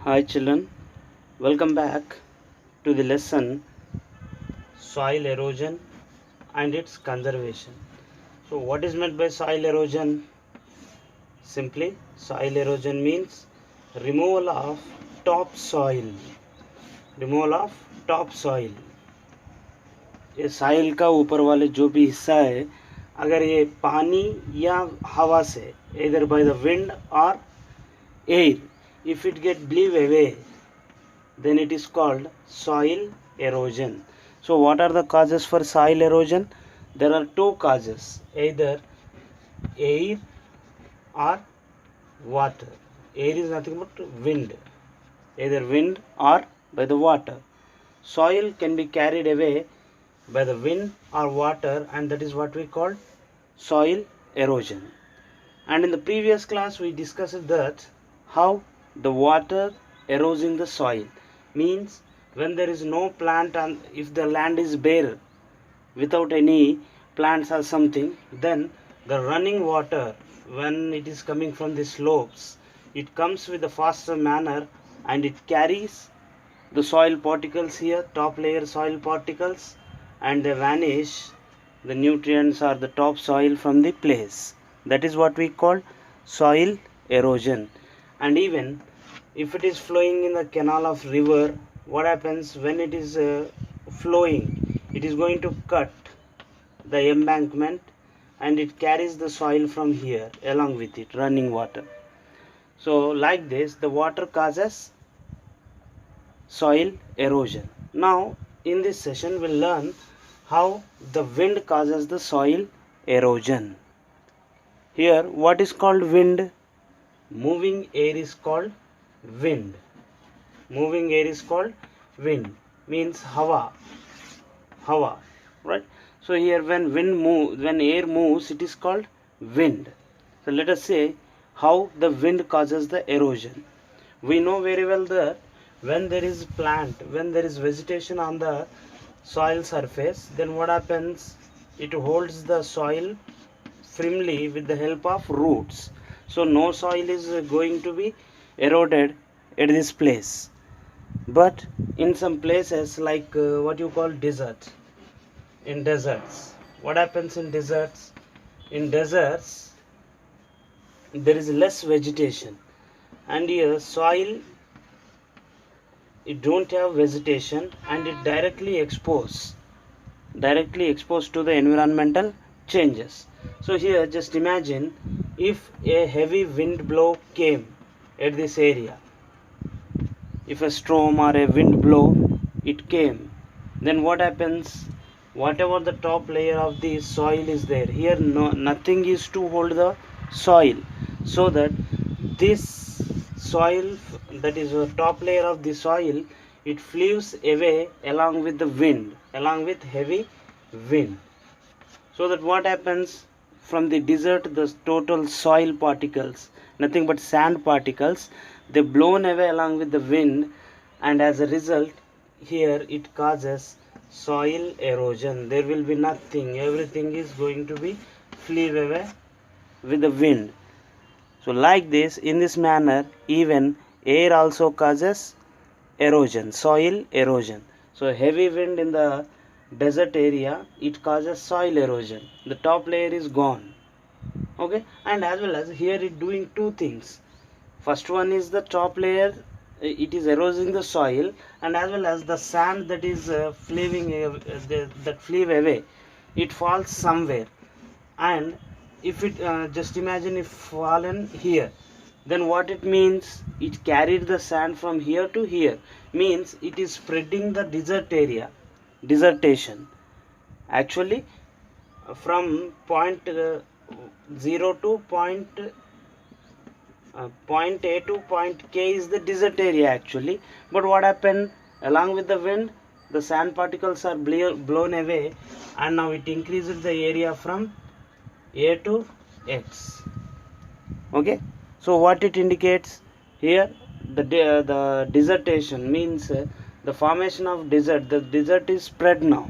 Hi children, welcome back to the lesson soil erosion and its conservation. So what is meant by soil erosion? Simply, soil erosion means removal of topsoil. Removal of topsoil. ये साइल का ऊपर वाले जो भी हिस्सा है, अगर ये पानी या हवा से either by the wind or air, if it get blew away, then it is called soil erosion. So what are the causes for soil erosion? There are two causes, either air or water. Air is nothing but wind, either wind or by the water. Soil can be carried away by the wind or water, and that is what we call soil erosion. And in the previous class we discussed that how the water eroding the soil means when there is no plant and if the land is bare without any plants or something, then the running water, when it is coming from the slopes, it comes with a faster manner and it carries the soil particles here, top layer soil particles, and they vanish the nutrients or the top soil from the place. That is what we call soil erosion. And even if it is flowing in the canal of river, what happens when it is flowing? It is going to cut the embankment and it carries the soil from here along with it, running water. So like this, the water causes soil erosion. Now in this session we'll learn how the wind causes the soil erosion. Here what is called wind? Moving air is called wind. Moving air is called wind, means hawa, right? So here when air moves, it is called wind. So let us say how the wind causes the erosion. We know very well that when there is vegetation on the soil surface, then what happens? It holds the soil firmly with the help of roots. So no soil is going to be eroded at this place. But in some places like what you call desert, in deserts, what happens in deserts? In deserts there is less vegetation, and here soil, it don't have vegetation and it directly exposed to the environmental changes. So here just imagine if a heavy wind blow came at this area, if a storm or a wind blow it came, then what happens? Whatever the top layer of the soil is there, here nothing is to hold the soil, so that this soil, that is the top layer of the soil, it flees away along with the wind, along with heavy wind. So that what happens? From the desert, the total soil particles, nothing but sand particles, they blown away along with the wind, and as a result here it causes soil erosion. There will be nothing, everything is going to be flee away with the wind. So like this, in this manner, even air also causes erosion, soil erosion. So heavy wind in the desert area, it causes soil erosion. The top layer is gone. Okay, and as well as here it doing two things. First one is the top layer, it is eroding the soil, and as well as the sand that is that flee away, it falls somewhere. And if it just imagine if fallen here, then what it means? It carried the sand from here to here, means it is spreading the desert area, desertation. Actually from point 0 to point A to point K is the desert area actually. But what happened? Along with the wind, the sand particles are blown away, and now it increases the area from A to X. Okay, so what it indicates here? The desertation means the formation of desert. The desert is spread now.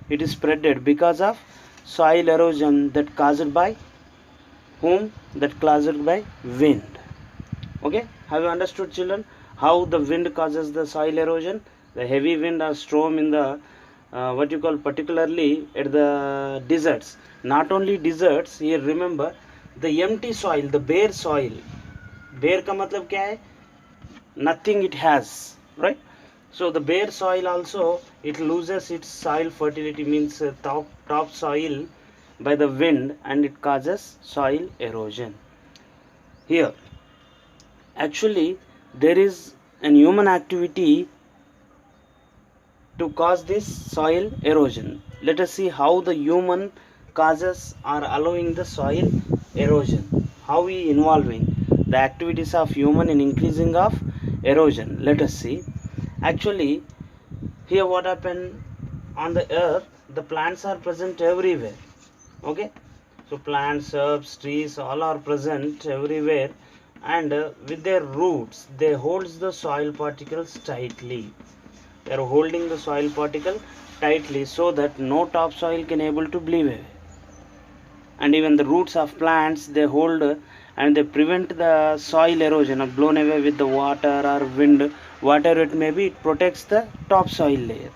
It is spreaded because of soil erosion that caused by whom? That caused by wind. Okay, have you understood children How the wind causes the soil erosion? The heavy wind or storm in the what you call, particularly at the deserts. Not only deserts, here remember the empty soil, the bare soil. Bare का मतलब क्या है? Nothing it has, right? So the bare soil also, it loses its soil fertility, means top soil by the wind, and it causes soil erosion. Here actually there is an human activity to cause this soil erosion. Let us see how the human causes are allowing the soil erosion. How we involving the activities of human in increasing of erosion. Let us see. Actually, here what happened on the earth, the plants are present everywhere. Okay, so plants, herbs, trees, all are present everywhere, and with their roots they holds the soil particles tightly. They are holding the soil particle tightly so that no topsoil can able to bleed away. And even the roots of plants, they hold and they prevent the soil erosion of blown away with the water or wind, whatever it may be. It protects the topsoil layer,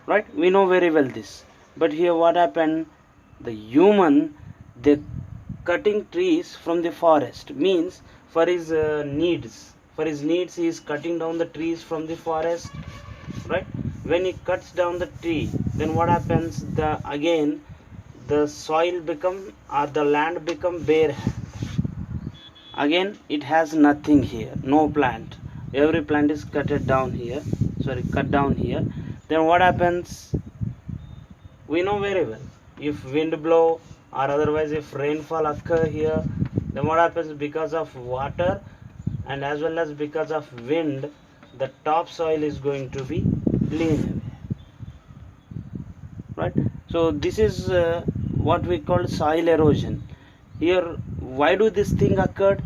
right? We know very well this. But here what happened, the human, they cutting trees from the forest, means for his needs he is cutting down the trees from the forest, right? When he cuts down the tree, then what happens, the soil become, or the land become bare. Again it has nothing here, no plant, every plant is cut down here. Then what happens, we know very well, if wind blow or otherwise if rainfall occur here, then what happens, because of water and as well as because of wind, the topsoil is going to be clean away, right? So this is what we call soil erosion. Here why do this thing occurred?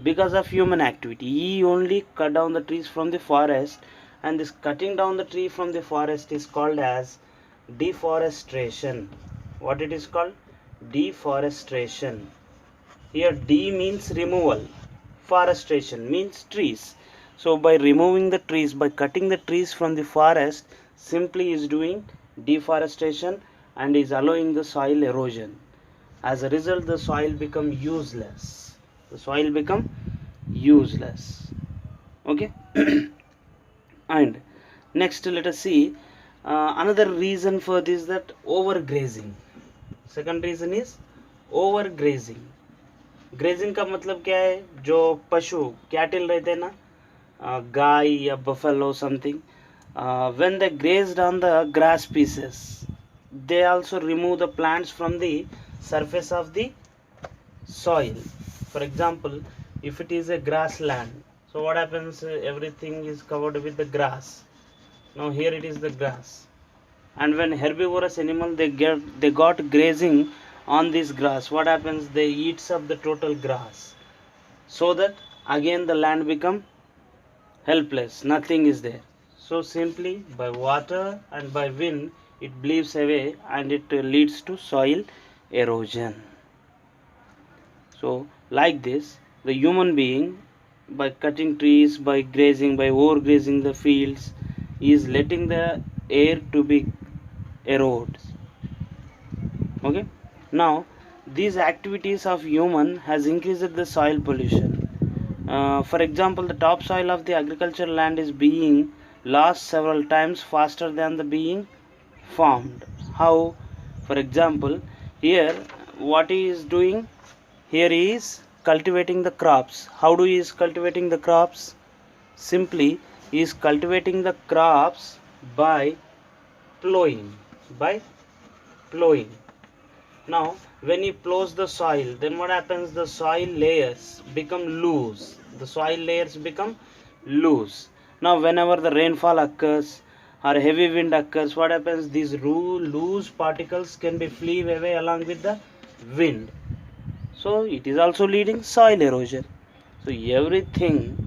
Because of human activity. He only cut down the trees from the forest, and this cutting down the tree from the forest is called as deforestation. What it is called? Deforestation. Here D means removal, forestation means trees. So by removing the trees, by cutting the trees from the forest, simply is doing deforestation and is allowing the soil erosion. As a result, the soil become useless. Okay. And next let us see another reason for this, that overgrazing. Second reason is overgrazing. Grazing का मतलब क्या है, जो पशु cattle रहते हैं ना, गाय या buffalo something, when they grazed on the grass pieces, they also remove the plants from the surface of the soil. For example, if it is a grassland, so what happens, everything is covered with the grass. Now here it is the grass, and when herbivorous animal they got grazing on this grass, what happens, they eats up the total grass, so that again the land become helpless, nothing is there. So simply by water and by wind it bleeds away, and it leads to soil erosion. So like this, the human being, by cutting trees, by grazing, by overgrazing the fields, is letting the air to be eroded. Okay. Now these activities of human has increased the soil pollution. For example, the topsoil of the agricultural land is being lost several times faster than the being formed. How? For example, here what he is doing, here he is cultivating the crops. How do he is cultivating the crops? Simply he is cultivating the crops by plowing. Now when he plows the soil, then what happens, the soil layers become loose. Now whenever the rainfall occurs or heavy wind occurs, what happens, these loose particles can be flee away along with the wind, so it is also leading soil erosion. So everything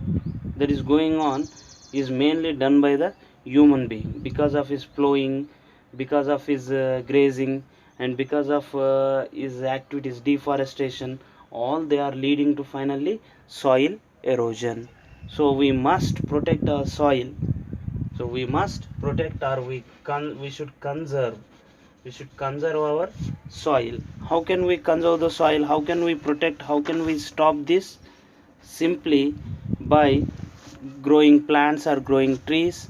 that is going on is mainly done by the human being, because of his plowing, because of his grazing, and because of his activities, deforestation, all they are leading to finally soil erosion. So we must protect our soil. So we must protect, or we should conserve. We should conserve our soil. How can we conserve the soil? How can we protect? How can we stop this? Simply by growing plants or growing trees,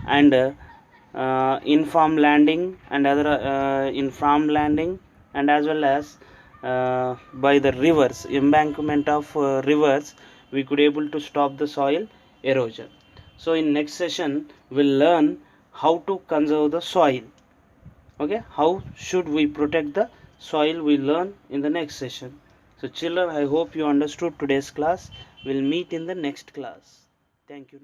and in farm landing and other in farm landing, and as well as by the rivers, embankment of rivers, we could able to stop the soil erosion. So in next session we'll learn how to conserve the soil. Okay, how should we protect the soil, we learn in the next session. So children, I hope you understood today's class. We'll meet in the next class. Thank you.